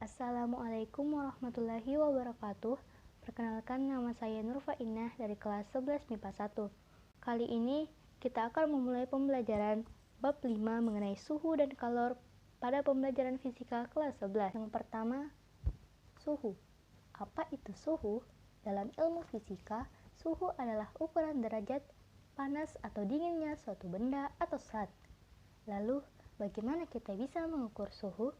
Assalamualaikum warahmatullahi wabarakatuh. Perkenalkan, nama saya Nurfa Inah dari kelas 11 MIPA 1. Kali ini kita akan memulai pembelajaran bab 5 mengenai suhu dan kalor pada pembelajaran fisika kelas 11. Yang pertama, suhu. Apa itu suhu? Dalam ilmu fisika, suhu adalah ukuran derajat panas atau dinginnya suatu benda atau zat. Lalu, bagaimana kita bisa mengukur suhu?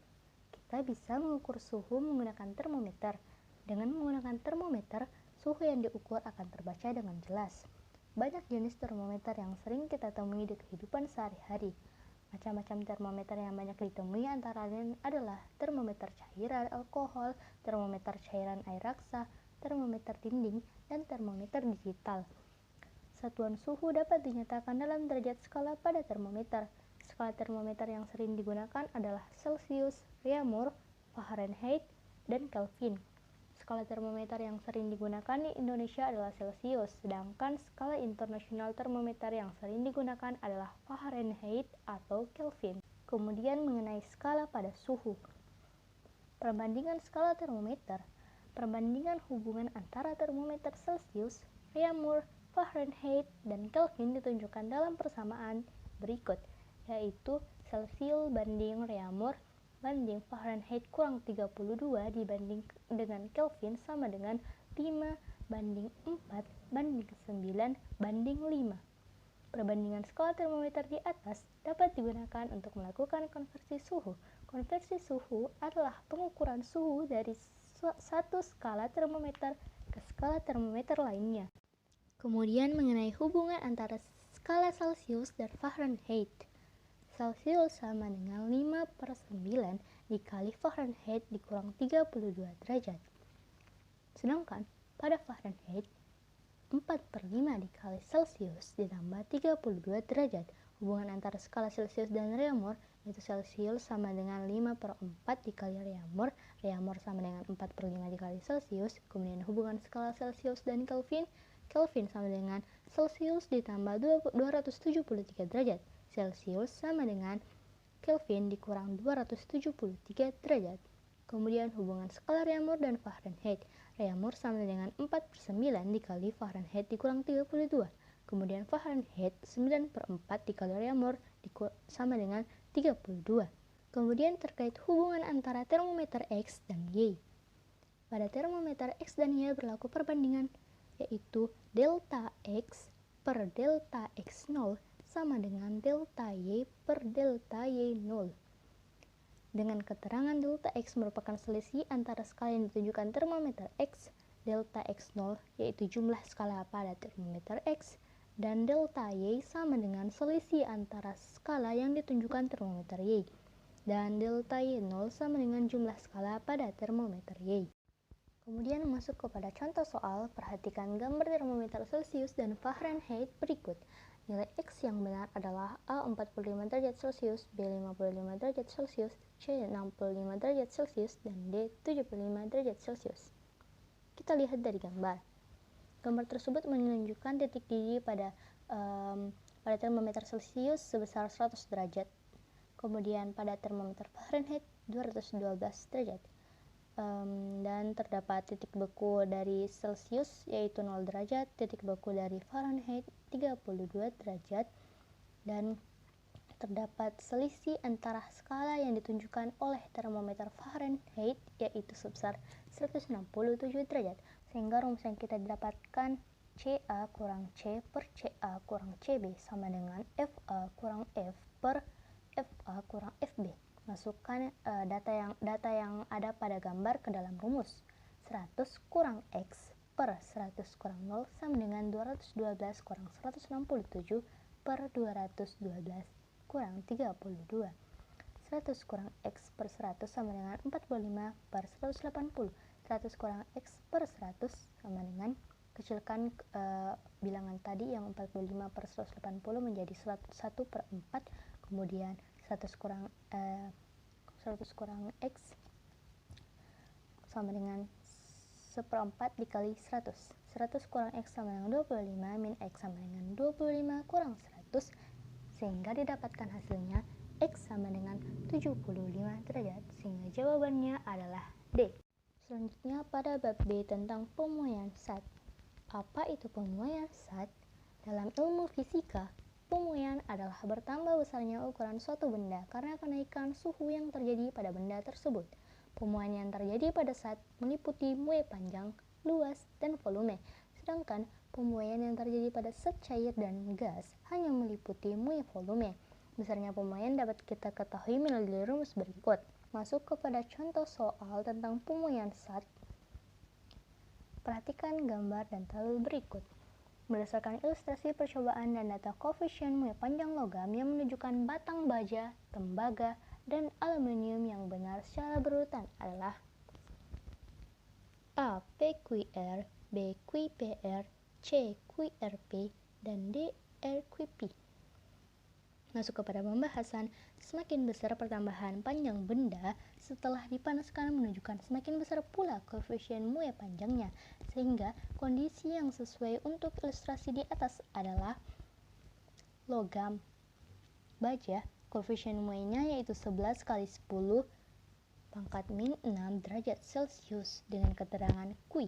Kita bisa mengukur suhu menggunakan termometer. Dengan menggunakan termometer, suhu yang diukur akan terbaca dengan jelas. Banyak jenis termometer yang sering kita temui di kehidupan sehari-hari. Macam-macam termometer yang banyak ditemui antara lain adalah termometer cairan alkohol, termometer cairan air raksa, termometer dinding, dan termometer digital. Satuan suhu dapat dinyatakan dalam derajat skala pada termometer. Skala termometer yang sering digunakan adalah Celsius, Reaumur, Fahrenheit, dan Kelvin. Skala termometer yang sering digunakan di Indonesia adalah Celsius, sedangkan skala internasional termometer yang sering digunakan adalah Fahrenheit atau Kelvin. Kemudian mengenai skala pada suhu. Perbandingan skala termometer. Perbandingan hubungan antara termometer Celsius, Reaumur, Fahrenheit, dan Kelvin ditunjukkan dalam persamaan berikut, yaitu Celsius banding Reaumur banding Fahrenheit kurang 32 dibanding dengan Kelvin sama dengan 5 banding 4 banding 9 banding 5. Perbandingan skala termometer di atas dapat digunakan untuk melakukan konversi suhu. Konversi suhu adalah pengukuran suhu dari satu skala termometer ke skala termometer lainnya. Kemudian mengenai hubungan antara skala Celsius dan Fahrenheit. Celsius sama dengan 5/9 dikali Fahrenheit dikurang 32 derajat. Sedangkan pada Fahrenheit, 4/5 dikali Celsius ditambah 32 derajat. Hubungan antara skala Celsius dan Reaumur yaitu Celsius sama dengan 5/4 dikali Reaumur, Reaumur sama dengan 4/5 dikali Celsius. Kemudian hubungan skala Celsius dan Kelvin, Kelvin sama dengan Celsius ditambah 273 derajat. Celsius sama dengan Kelvin dikurang 273 derajat. Kemudian hubungan skala Reaumur dan Fahrenheit. Reaumur sama dengan 4/9 dikali Fahrenheit dikurang 32. Kemudian Fahrenheit 9/4 dikali Reaumur sama dengan 32. Kemudian terkait hubungan antara termometer X dan Y. Pada termometer X dan Y berlaku perbandingan, yaitu delta X per delta X0 sama dengan delta Y per delta Y0. Dengan keterangan delta X merupakan selisih antara skala yang ditunjukkan termometer X, delta X0 yaitu jumlah skala pada termometer X, dan delta Y sama dengan selisih antara skala yang ditunjukkan termometer Y, dan delta Y0 sama dengan jumlah skala pada termometer Y. Kemudian masuk kepada contoh soal, perhatikan gambar termometer Celsius dan Fahrenheit berikut. Nilai X yang benar adalah A 45 derajat Celcius, B 55 derajat Celcius, C 65 derajat Celcius, dan D 75 derajat Celcius. Kita lihat dari gambar. Gambar tersebut menunjukkan titik didih pada termometer Celsius sebesar 100 derajat. Kemudian pada termometer Fahrenheit 212 derajat. Dan terdapat titik beku dari Celsius yaitu 0 derajat, titik beku dari Fahrenheit 32 derajat, dan terdapat selisih antara skala yang ditunjukkan oleh termometer Fahrenheit yaitu sebesar 167 derajat, sehingga rumus yang kita dapatkan CA kurang C per CA kurang CB sama dengan FA kurang F per FA kurang FB. Masukkan data yang ada pada gambar ke dalam rumus. 100 kurang X per 100 kurang 0 sama dengan 212 kurang 167 per 212 kurang 32. 100 kurang X per 100 sama dengan 45 per 180. 100 kurang X per 100 sama dengan, kecilkan bilangan tadi yang 45 per 180 menjadi 1/4. Kemudian 100 kurang X sama dengan 1/4 dikali 100. 100 kurang X sama dengan 25 min X sama dengan 25 kurang 100, sehingga didapatkan hasilnya X sama dengan 75 derajat, sehingga jawabannya adalah D. Selanjutnya pada bab B tentang pemuaian zat. Apa itu pemuaian zat? Dalam ilmu fisika, pemuaian adalah bertambah besarnya ukuran suatu benda karena kenaikan suhu yang terjadi pada benda tersebut. Pemuaian yang terjadi pada zat meliputi muai panjang, luas, dan volume, sedangkan pemuaian yang terjadi pada zat cair dan gas hanya meliputi muai volume. Besarnya pemuaian dapat kita ketahui melalui rumus berikut. Masuk kepada contoh soal tentang pemuaian zat. Perhatikan gambar dan tabel berikut. Berdasarkan ilustrasi percobaan dan data koefisien muai panjang logam yang menunjukkan batang baja, tembaga, dan aluminium yang benar secara berurutan adalah A. PQR, B. QPR, C. QRP, dan D. RQP. Masuk kepada pembahasan, semakin besar pertambahan panjang benda setelah dipanaskan menunjukkan semakin besar pula koefisien muai panjangnya, sehingga kondisi yang sesuai untuk ilustrasi di atas adalah logam baja, koefisien muainya yaitu 11 kali 10 pangkat min 6 derajat Celcius dengan keterangan Q.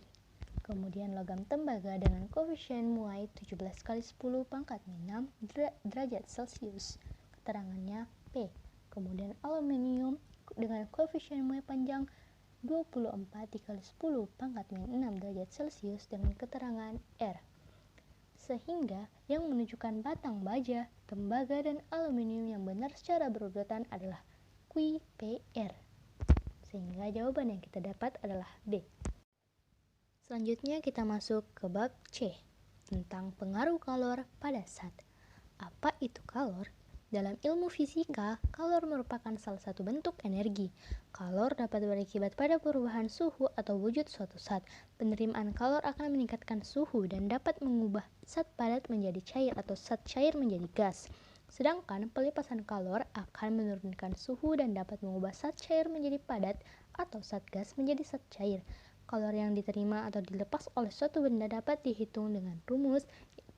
Kemudian logam tembaga dengan koefisien muai 17 kali 10 pangkat min 6 derajat Celcius, keterangannya P. Kemudian aluminium dengan koefisien muai panjang 24 dikali 10 pangkat min 6 derajat Celcius dengan keterangan R. Sehingga yang menunjukkan batang baja, tembaga, dan aluminium yang benar secara berurutan adalah QPR. Sehingga jawaban yang kita dapat adalah D. Selanjutnya kita masuk ke bab C tentang pengaruh kalor pada zat. Apa itu kalor? Dalam ilmu fisika, kalor merupakan salah satu bentuk energi. Kalor dapat berakibat pada perubahan suhu atau wujud suatu zat. Penerimaan kalor akan meningkatkan suhu dan dapat mengubah zat padat menjadi cair atau zat cair menjadi gas. Sedangkan pelepasan kalor akan menurunkan suhu dan dapat mengubah zat cair menjadi padat atau zat gas menjadi zat cair. Kalor yang diterima atau dilepas oleh suatu benda dapat dihitung dengan rumus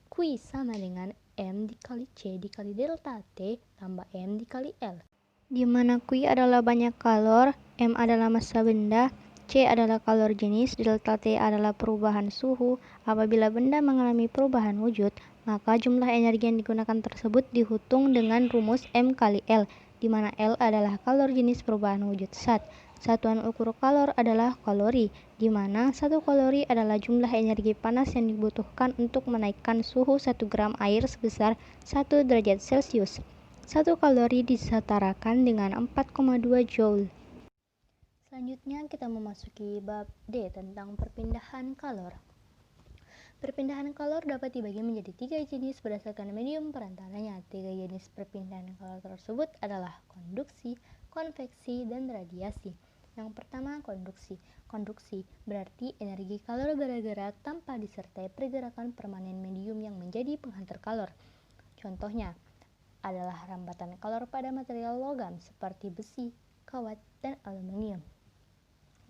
Q sama dengan M dikali C dikali delta T tambah M dikali L. Di mana Q adalah banyak kalor, M adalah massa benda, C adalah kalor jenis, delta T adalah perubahan suhu. Apabila benda mengalami perubahan wujud, maka jumlah energi yang digunakan tersebut dihitung dengan rumus M kali L, di mana L adalah kalor jenis perubahan wujud zat. Satuan ukur kalor adalah kalori, di mana 1 kalori adalah jumlah energi panas yang dibutuhkan untuk menaikkan suhu 1 gram air sebesar 1 derajat Celcius. 1 kalori disetarakan dengan 4,2 joule. Selanjutnya kita memasuki bab D tentang perpindahan kalor. Perpindahan kalor dapat dibagi menjadi 3 jenis berdasarkan medium perantaranya. 3 jenis perpindahan kalor tersebut adalah konduksi, konveksi, dan radiasi. Yang pertama, konduksi. Konduksi berarti energi kalor bergerak tanpa disertai pergerakan permanen medium yang menjadi penghantar kalor. Contohnya adalah rambatan kalor pada material logam seperti besi, kawat, dan aluminium.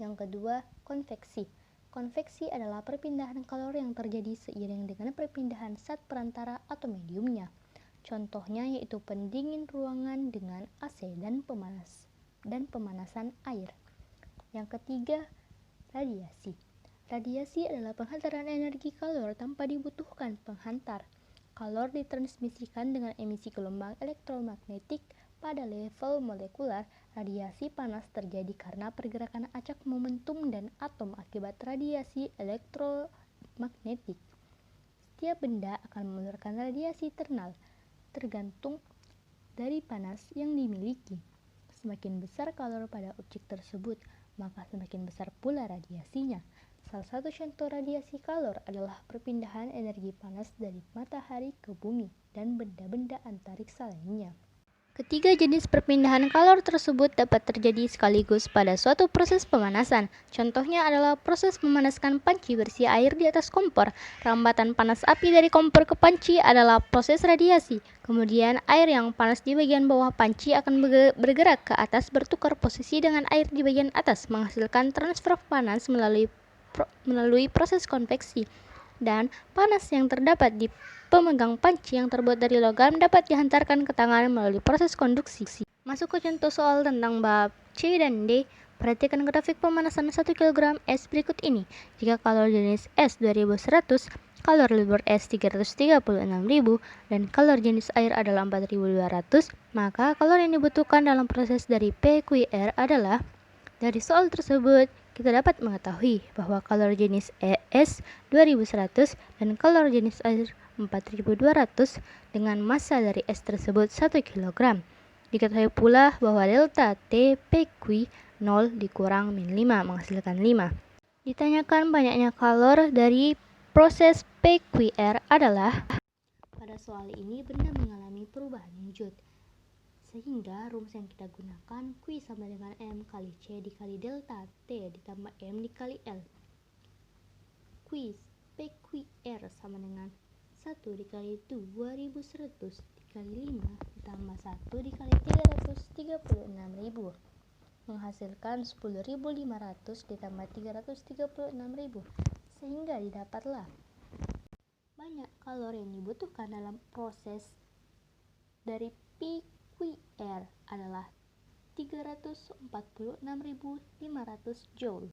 Yang kedua, konveksi. Konveksi adalah perpindahan kalor yang terjadi seiring dengan perpindahan zat perantara atau mediumnya. Contohnya yaitu pendingin ruangan dengan AC dan pemanasan air. Yang ketiga, radiasi. Radiasi adalah penghantaran energi kalor tanpa dibutuhkan penghantar. Kalor ditransmisikan dengan emisi gelombang elektromagnetik pada level molekular. Radiasi panas terjadi karena pergerakan acak momentum dan atom akibat radiasi elektromagnetik. Setiap benda akan mengeluarkan radiasi thermal, tergantung dari panas yang dimiliki. Semakin besar kalor pada objek tersebut, maka semakin besar pula radiasinya. Salah satu contoh radiasi kalor adalah perpindahan energi panas dari matahari ke bumi dan benda-benda antariksa lainnya. Ketiga jenis perpindahan kalor tersebut dapat terjadi sekaligus pada suatu proses pemanasan. Contohnya adalah proses memanaskan panci berisi air di atas kompor. Rambatan panas api dari kompor ke panci adalah proses radiasi. Kemudian air yang panas di bagian bawah panci akan bergerak ke atas bertukar posisi dengan air di bagian atas, menghasilkan transfer panas melalui proses konveksi. Dan panas yang terdapat di pemegang panci yang terbuat dari logam dapat dihantarkan ke tangan melalui proses konduksi. Masuk ke contoh soal tentang bab C dan D. Perhatikan grafik pemanasan 1 kg es berikut ini. Jika kalori jenis es 2100, kalori libur es 336.000, dan kalori jenis air adalah 4200, maka kalori yang dibutuhkan dalam proses dari PQR adalah. Dari soal tersebut, kita dapat mengetahui bahwa kalori jenis es 2100 dan kalori jenis air 4200 dengan massa dari es tersebut 1 kg. Diketahui pula bahwa delta T PQ 0 dikurang min 5 menghasilkan 5. Ditanyakan banyaknya kalor dari proses PQR adalah. Pada soal ini benda mengalami perubahan wujud, sehingga rumus yang kita gunakan Q sama dengan M kali C dikali delta T ditambah M dikali L. Q PQR sama dengan 1 dikali 2100 dikali 5 ditambah 1 dikali 336.000 menghasilkan 10.500 ditambah 336.000, sehingga didapatlah banyak kalori yang dibutuhkan dalam proses dari PQR adalah 346.500 Joule.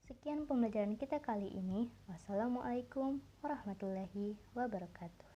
Sekian pembelajaran kita kali ini. Wassalamualaikum warahmatullahi wabarakatuh.